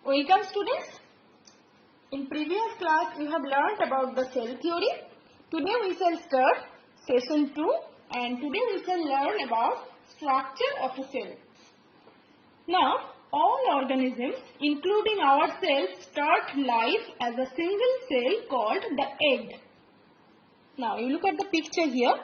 Welcome students. In previous class we have learnt about the cell theory. Today we shall start session 2 and today we shall learn about structure of a cell. Now all organisms including ourselves start life as a single cell called the egg. Now you look at the picture here.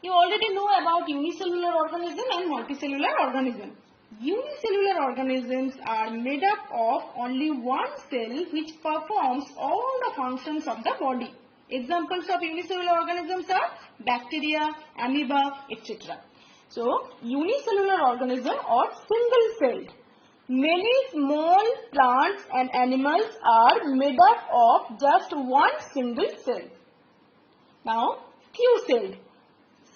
You already know about unicellular organism and multicellular organism. Unicellular organisms are made up of only one cell which performs all the functions of the body. Examples of unicellular organisms are bacteria, amoeba, etc. So, unicellular organism or single-celled. Many small plants and animals are made up of just one single cell. Now, few-celled.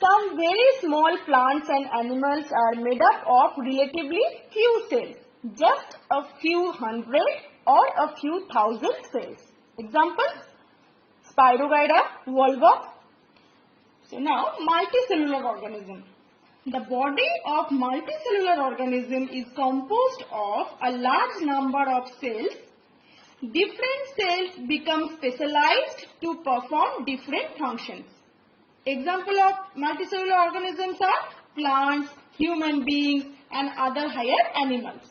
Some very small plants and animals are made up of relatively few cells, just a few hundred or a few thousand cells. Examples, Spirogyra, Volvox. So now, multicellular organism. The body of multicellular organism is composed of a large number of cells. Different cells become specialized to perform different functions. Example of multicellular organisms are plants, human beings and other higher animals.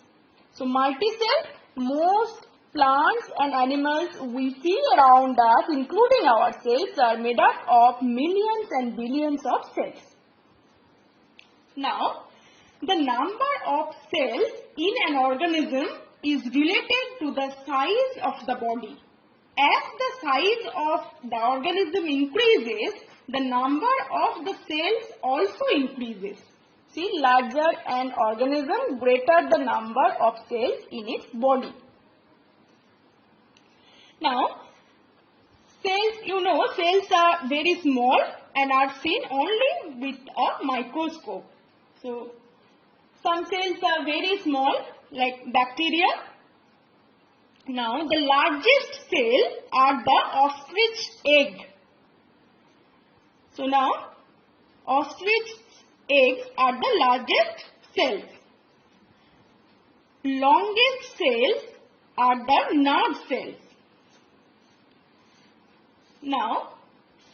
So multicell, most plants and animals we see around us including ourselves are made up of millions and billions of cells. Now the number of cells in an organism is related to the size of the body. As the size of the organism increases, the number of the cells also increases. See, larger an organism, greater the number of cells in its body. Now, cells are very small and are seen only with a microscope. So, some cells are very small like bacteria. Now, the largest cell are the ostrich egg. So now, ostrich eggs are the largest cells. Longest cells are the nerve cells. Now,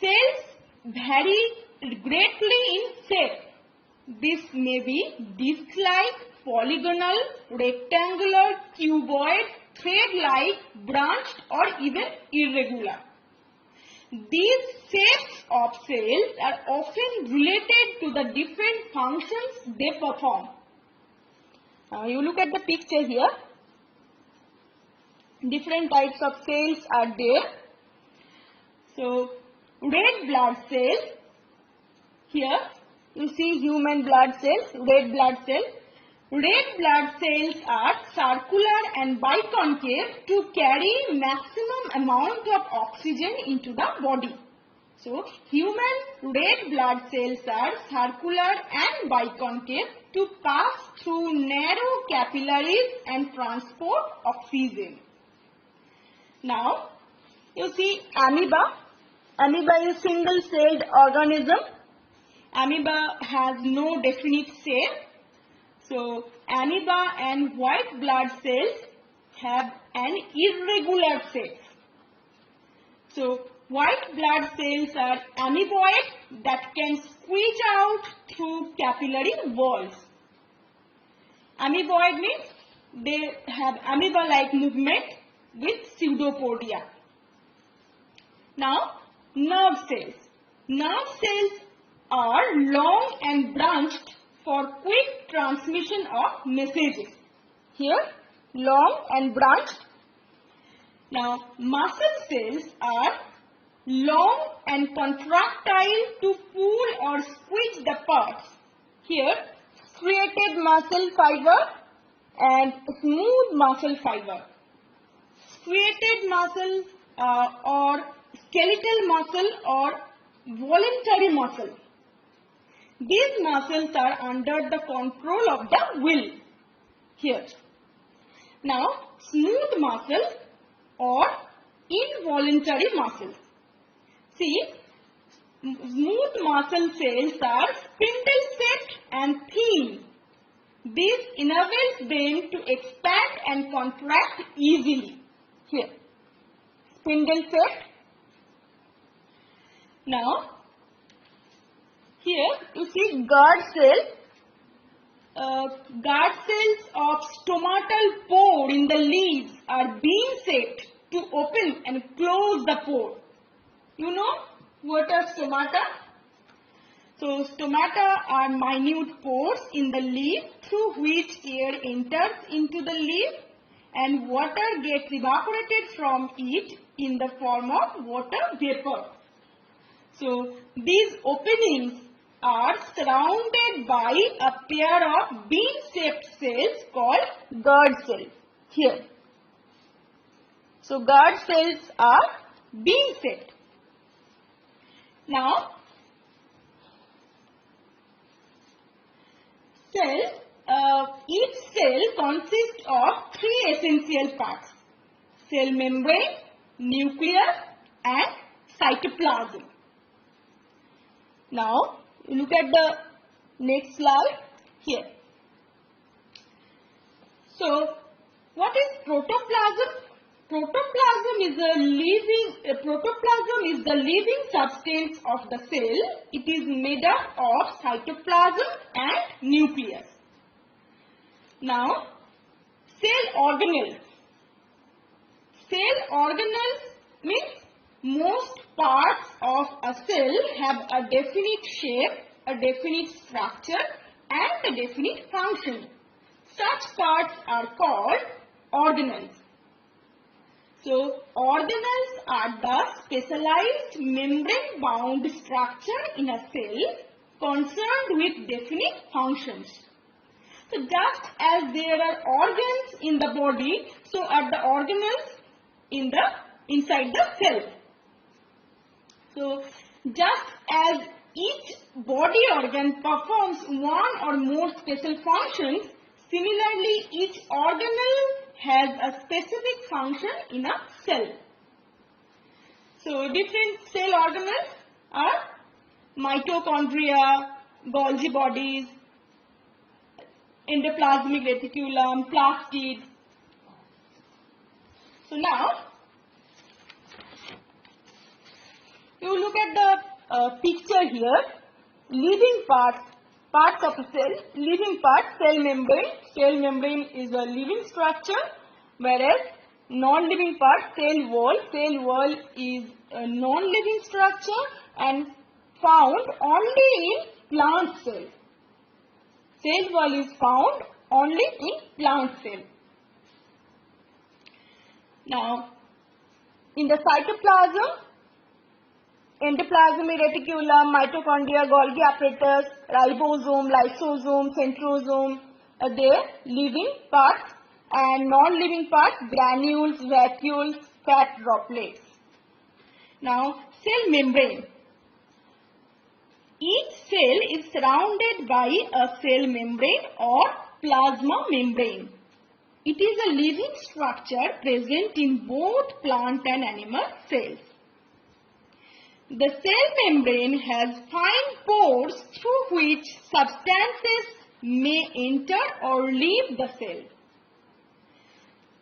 cells vary greatly in shape. This may be disc-like, polygonal, rectangular, cuboid, thread-like, branched or even irregular. These shapes of cells are often related to the different functions they perform. Now you look at the picture here. Different types of cells are there. So red blood cells. Here you see human blood cells, red blood cells. Red blood cells are circular and biconcave to carry maximum amount of oxygen into the body. So, human red blood cells are circular and biconcave to pass through narrow capillaries and transport oxygen. Now, you see amoeba. Amoeba is single-celled organism. Amoeba has no definite shape. So, amoeba and white blood cells have an irregular shape. So, white blood cells are amoeboid that can squeeze out through capillary walls. Amoeboid means they have amoeba-like movement with pseudopodia. Now, nerve cells. Nerve cells are long and branched for quick transmission of messages. Here, long and branched. Now, muscle cells are long and contractile to pull or squeeze the parts. Here, striated muscle fiber and smooth muscle fiber. Striated muscle or skeletal muscle or voluntary muscle. These muscles are under the control of the will. Here. Now, smooth muscles or involuntary muscles. See, smooth muscle cells are spindle-shaped and thin. This enables them to expand and contract easily. Here, spindle shaped. Now, here you see guard cell. Guard cells of stomatal pore in the leaves are being set to open and close the pore. You know what are stomata? So stomata are minute pores in the leaf through which air enters into the leaf and water gets evaporated from it in the form of water vapor. So these openings are surrounded by a pair of bean-shaped cells called guard cells. Here. So guard cells are bean-shaped. Now, each cell consists of three essential parts: cell membrane, nucleus and cytoplasm. Now, look at the next slide here. So, what is protoplasm? Protoplasm is the living substance of the cell. It is made up of cytoplasm and nucleus. Now, cell organelles. Cell organelles means most parts of a cell have a definite shape, a definite structure and a definite function. Such parts are called organelles. So, organelles are the specialized membrane-bound structure in a cell concerned with definite functions. So, just as there are organs in the body, so are the organelles inside the cell. So, just as each body organ performs one or more special functions, similarly each organelle has a specific function in a cell. So, different cell organelles are mitochondria, Golgi bodies, endoplasmic reticulum, plastids. So, now you look at the picture here. Living parts of a cell. Living part, cell membrane. Cell membrane is a living structure, whereas non-living part, cell wall. Cell wall is a non-living structure and found only in plant cell. Cell wall is found only in plant cell. Now, in the cytoplasm, endoplasmic reticulum, mitochondria, Golgi apparatus, ribosome, lysosome, centrosome, they living parts, and non-living parts, granules, vacuoles, fat droplets. Now, cell membrane. Each cell is surrounded by a cell membrane or plasma membrane. It is a living structure present in both plant and animal cells. The cell membrane has fine pores through which substances may enter or leave the cell.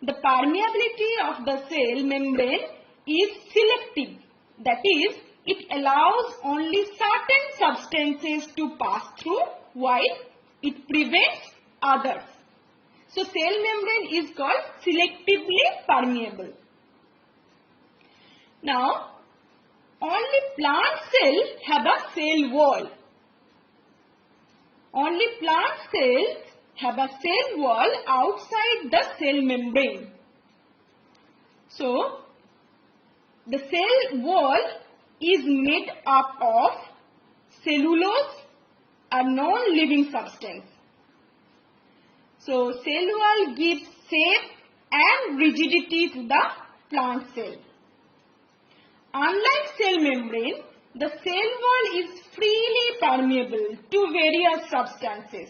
The permeability of the cell membrane is selective. That is, it allows only certain substances to pass through while it prevents others. So, cell membrane is called selectively permeable. Now, only plant cells have a cell wall. Only plant cells have a cell wall outside the cell membrane. So, the cell wall is made up of cellulose, a non-living substance. So, cell wall gives shape and rigidity to the plant cell. Unlike cell membrane, the cell wall is freely permeable to various substances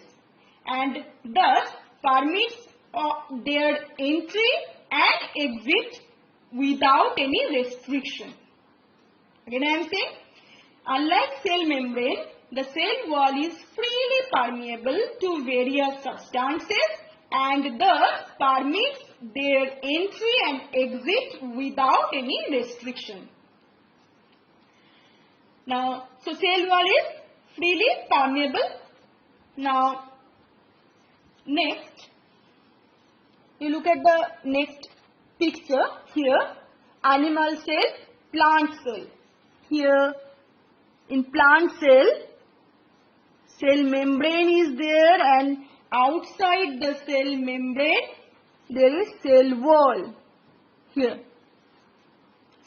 and thus permits their entry and exit without any restriction. Again I am saying, unlike cell membrane, the cell wall is freely permeable to various substances and thus permits their entry and exit without any restriction. Now, so cell wall is freely permeable. Now, next, you look at the next picture here, animal cell, plant cell. Here in plant cell, cell membrane is there, and outside the cell membrane there is cell wall. Here,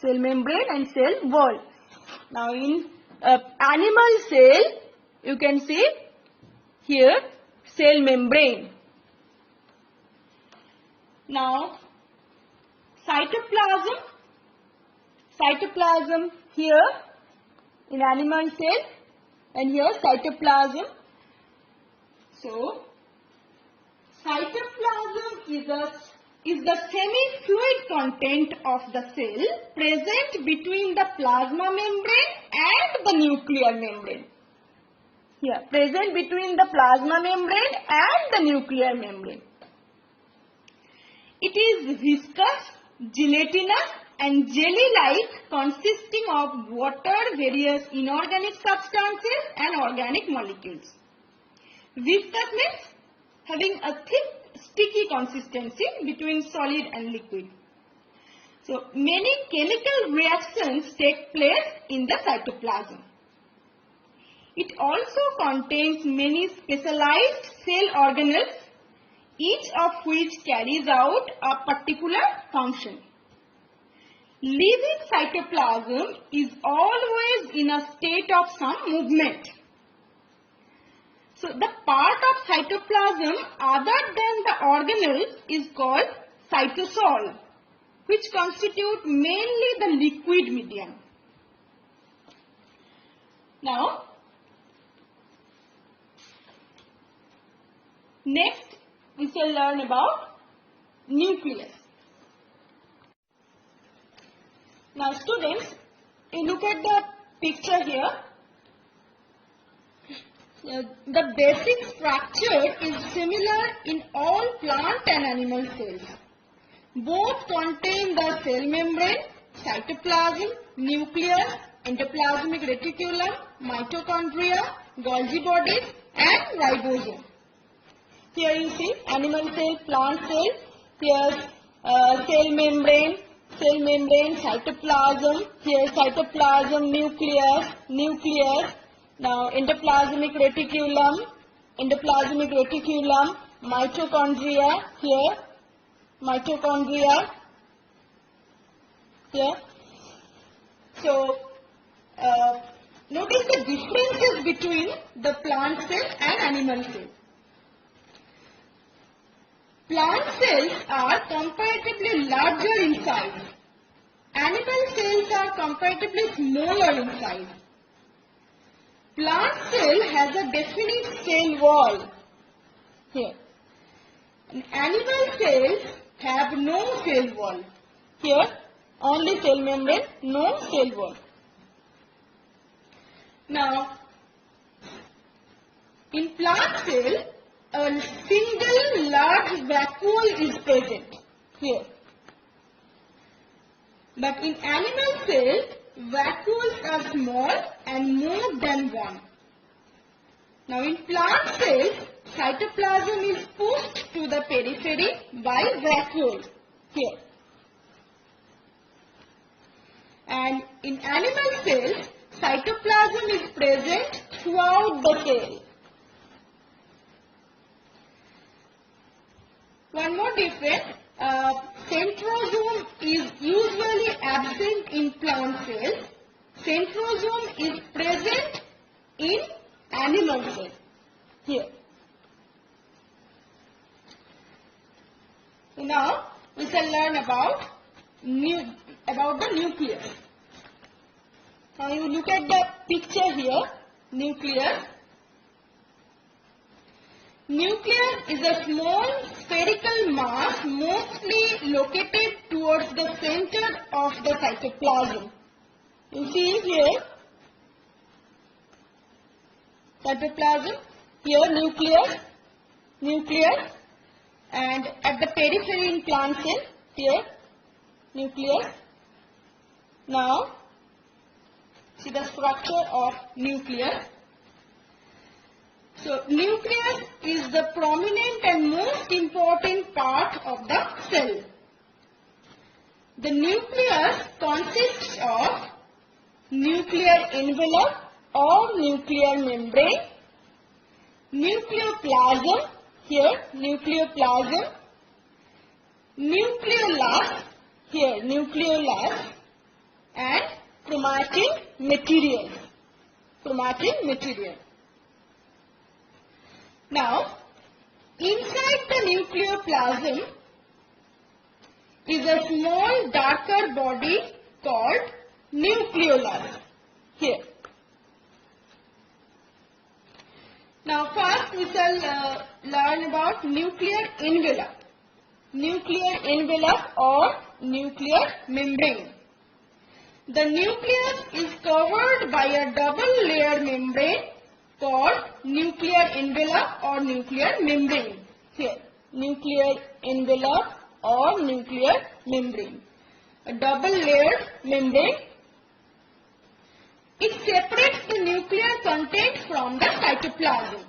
cell membrane and cell wall. Now in animal cell, you can see here cell membrane. Now cytoplasm here in animal cell, and here cytoplasm. So cytoplasm is the semi-fluid content of the cell present between the plasma membrane and the nuclear membrane. Here, present between the plasma membrane and the nuclear membrane. It is viscous, gelatinous and jelly-like, consisting of water, various inorganic substances and organic molecules. Viscous means having a thick, sticky consistency between solid and liquid. So, many chemical reactions take place in the cytoplasm. It also contains many specialized cell organelles, each of which carries out a particular function. Living cytoplasm is always in a state of some movement. So, the part of cytoplasm other than the organelles is called cytosol, which constitute mainly the liquid medium. Now, next we shall learn about nucleus. Now students, you look at the picture here. The basic structure is similar in all plant and animal cells. Both contain the cell membrane, cytoplasm, nucleus, endoplasmic reticulum, mitochondria, Golgi bodies and ribosome. Here you see animal cell, plant cell, here cell membrane, cytoplasm, here cytoplasm, nucleus, now endoplasmic reticulum, mitochondria, here, here. So, notice the differences between the plant cell and animal cell. Plant cells are comparatively larger in size. Animal cells are comparatively smaller in size. Plant cell has a definite cell wall. Here. Animal cells have no cell wall. Here, only cell membrane, no cell wall. Now, in plant cell, a single large vacuole is present here. But in animal cells, vacuoles are small and more than one. Now in plant cells, cytoplasm is pushed to the periphery by vacuoles here. And in animal cells, cytoplasm is present throughout the cell. One more difference, centrosome is usually absent in plant cells. Centrosome is present in animal cells. Here. So now we shall learn about the nucleus. Now you look at the picture here, nucleus. Nucleus is a small spherical mass mostly located towards the center of the cytoplasm. You see here, cytoplasm, here nucleus. and at the periphery in plant cell, here nucleus. Now see the structure of nucleus. So nucleus is the prominent and most important part of the cell. The nucleus consists of nuclear envelope or nuclear membrane, nucleoplasm, here nucleoplasm, nucleolus, here nucleolus, and chromatin material. Chromatin material. Now, inside the nucleoplasm is a small darker body called nucleolus. Here. Now, first we shall learn about nuclear envelope. Nuclear envelope or nuclear membrane. The nucleus is covered by a double layer membrane called nuclear envelope or nuclear membrane. Here, nuclear envelope or nuclear membrane. A double layered membrane. It separates the nuclear content from the cytoplasm.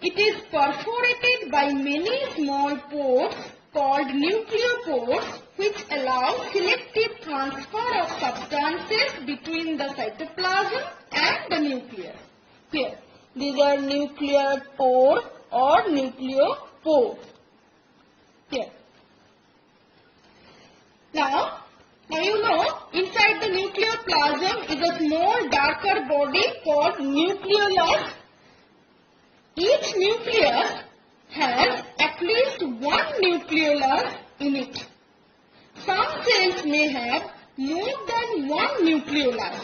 It is perforated by many small pores called nucleopores, which allow selective transfer of substances between the cytoplasm and the nucleus. Here, these are nuclear pore or nucleopores. Here. Now you know, inside the nucleoplasm is a small darker body called nucleolus. Each nucleus has at least one nucleolus in it. Some cells may have more than one nucleolus.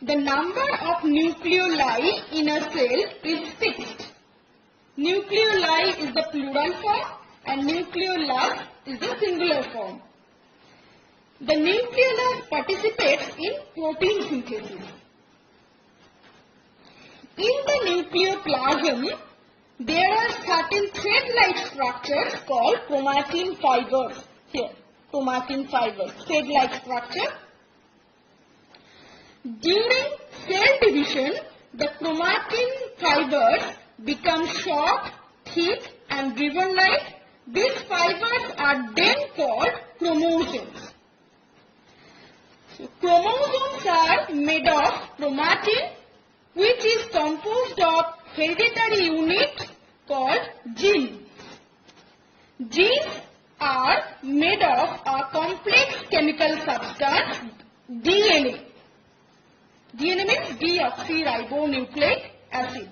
The number of nucleoli in a cell is fixed. Nucleoli is the plural form and nucleolus is the singular form. The nucleolus participates in protein synthesis. In the nucleoplasm, there are certain thread-like structures called chromatin fibers. Here, chromatin fibers, thread-like structure. During cell division, the chromatin fibers become short, thick and ribbon-like. These fibers are then called chromosomes. So, chromosomes are made of chromatin, which is composed of hereditary unit called genes. Genes are made of a complex chemical substance, DNA. DNA means deoxyribonucleic acid.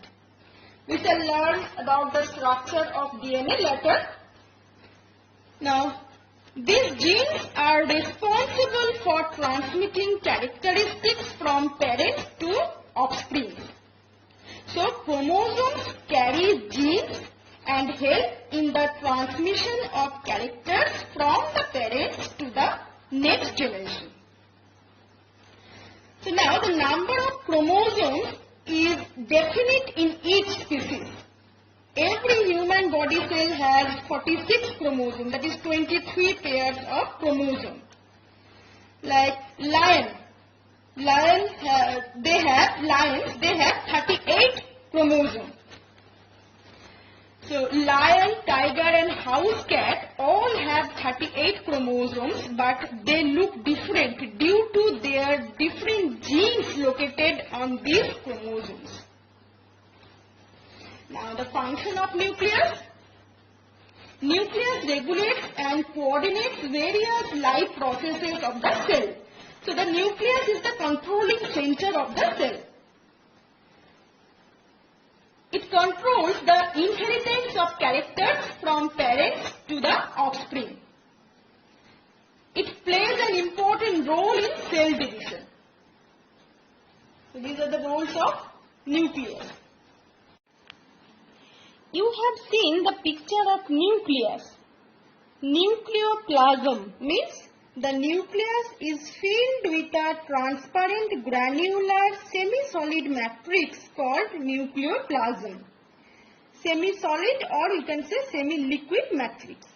We shall learn about the structure of DNA later. Now, these genes are responsible for transmitting characteristics from parents to offspring. So, chromosomes carry genes and help in the transmission of characters from the parents to the next generation. So, now the number of chromosomes is definite in each species. Every human body cell has 46 chromosomes, that is 23 pairs of chromosomes. Like lions have 38 chromosomes. So lion, tiger and house cat all have 38 chromosomes, but they look different due to their different genes located on these chromosomes. Now the function of nucleus. Nucleus regulates and coordinates various life processes of the cell. So the nucleus is the controlling center of the cell. It controls the inheritance of characters from parents to the offspring. It plays an important role in cell division. So these are the roles of nucleus. You have seen the picture of nucleus. Nucleoplasm means the nucleus is filled with a transparent granular semi-solid matrix called nucleoplasm. semi-solid or you can say semi-liquid matrix.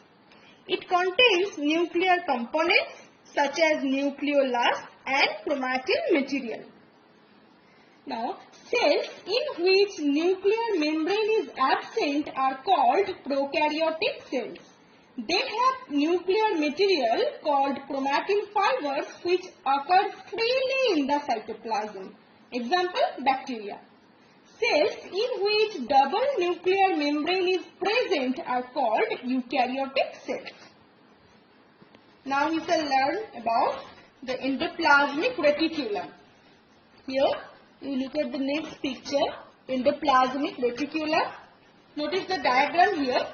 It contains nuclear components such as nucleolus and chromatin material. Now, cells in which nuclear membrane is absent are called prokaryotic cells. They have nuclear material called chromatin fibers which occur freely in the cytoplasm. Example, bacteria. Cells in which double nuclear membrane is present are called eukaryotic cells. Now we shall learn about the endoplasmic reticulum. Here you look at the next picture, endoplasmic reticulum. Notice the diagram here,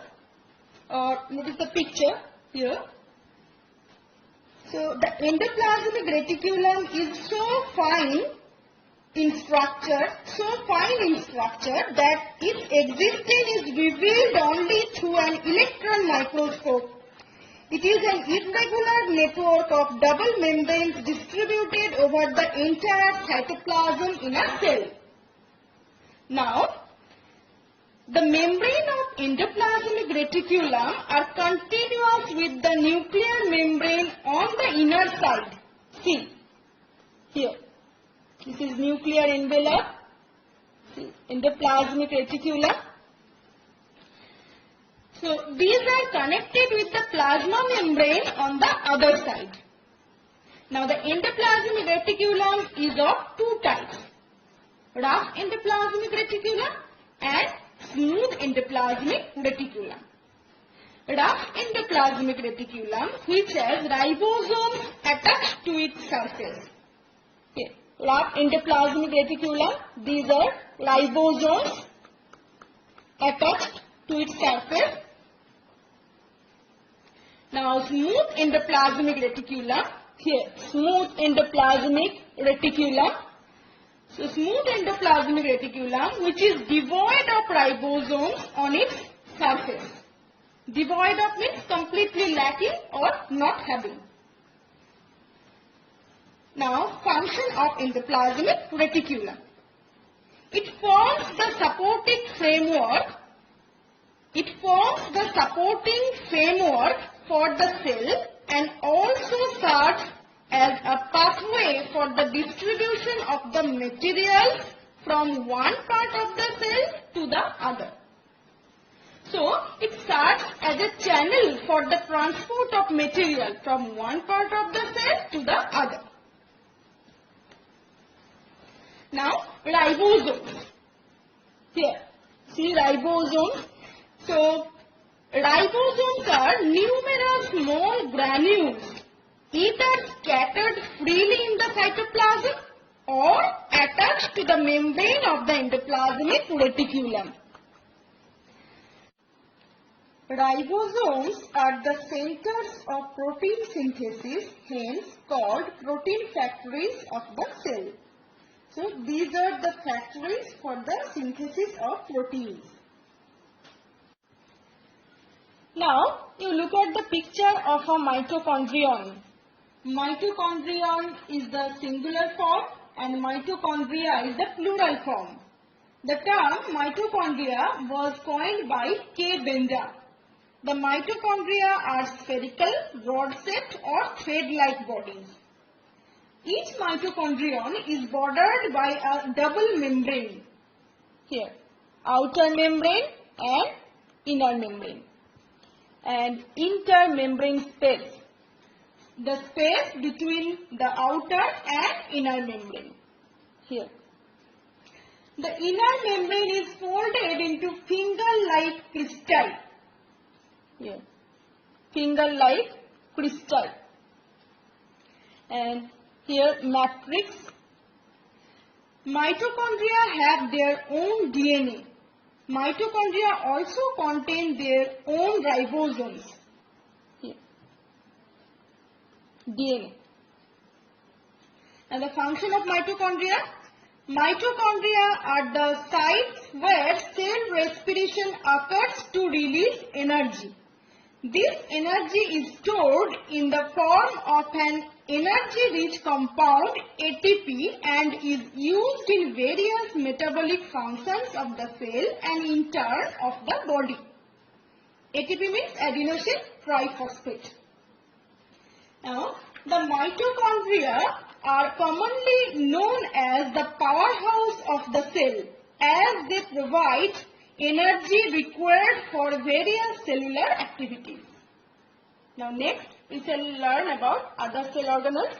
or notice the picture here. So the endoplasmic reticulum is so fine in structure that its existence is revealed only through an electron microscope. It is an irregular network of double membranes distributed over the entire cytoplasm in a cell. Now, the membrane of endoplasmic reticulum are continuous with the nuclear membrane on the inner side. See, here. This is nuclear envelope, endoplasmic reticulum. So, these are connected with the plasma membrane on the other side. Now, the endoplasmic reticulum is of two types, rough endoplasmic reticulum and smooth endoplasmic reticulum. Rough endoplasmic reticulum which has ribosomes attached to its surface. Okay. Rough endoplasmic reticulum, these are ribosomes attached to its surface. Now smooth endoplasmic reticulum, here smooth endoplasmic reticulum. So smooth endoplasmic reticulum which is devoid of ribosomes on its surface. Devoid of means completely lacking or not having. Now function of endoplasmic reticulum. It forms the supporting framework. It forms the supporting framework for the cell and also serves as a pathway for the distribution of the material from one part of the cell to the other. So, it serves as a channel for the transport of material from one part of the cell to the other. Now, ribosomes. Here, see ribosomes. So, ribosomes are numerous small granules either scattered freely in the cytoplasm or attached to the membrane of the endoplasmic reticulum. Ribosomes are the centers of protein synthesis, hence called protein factories of the cell. So, these are the factories for the synthesis of proteins. Now, you look at the picture of a mitochondrion. Mitochondrion is the singular form and mitochondria is the plural form. The term mitochondria was coined by K. Benda. The mitochondria are spherical, rod-shaped or thread-like bodies. Each mitochondrion is bordered by a double membrane. Here, outer membrane and inner membrane. And intermembrane space, the space between the outer and inner membrane. Here, the inner membrane is folded into finger-like cristae. Here, finger-like cristae. And here, matrix. Mitochondria have their own DNA. Mitochondria also contain their own ribosomes. Here. DNA. And the function of mitochondria? Mitochondria are the sites where cell respiration occurs to release energy. This energy is stored in the form of an energy-rich compound ATP and is used in various metabolic functions of the cell and in turn of the body. ATP means adenosine triphosphate. Now, the mitochondria are commonly known as the powerhouse of the cell as they provide energy required for various cellular activities. Now next we shall learn about other cell organelles.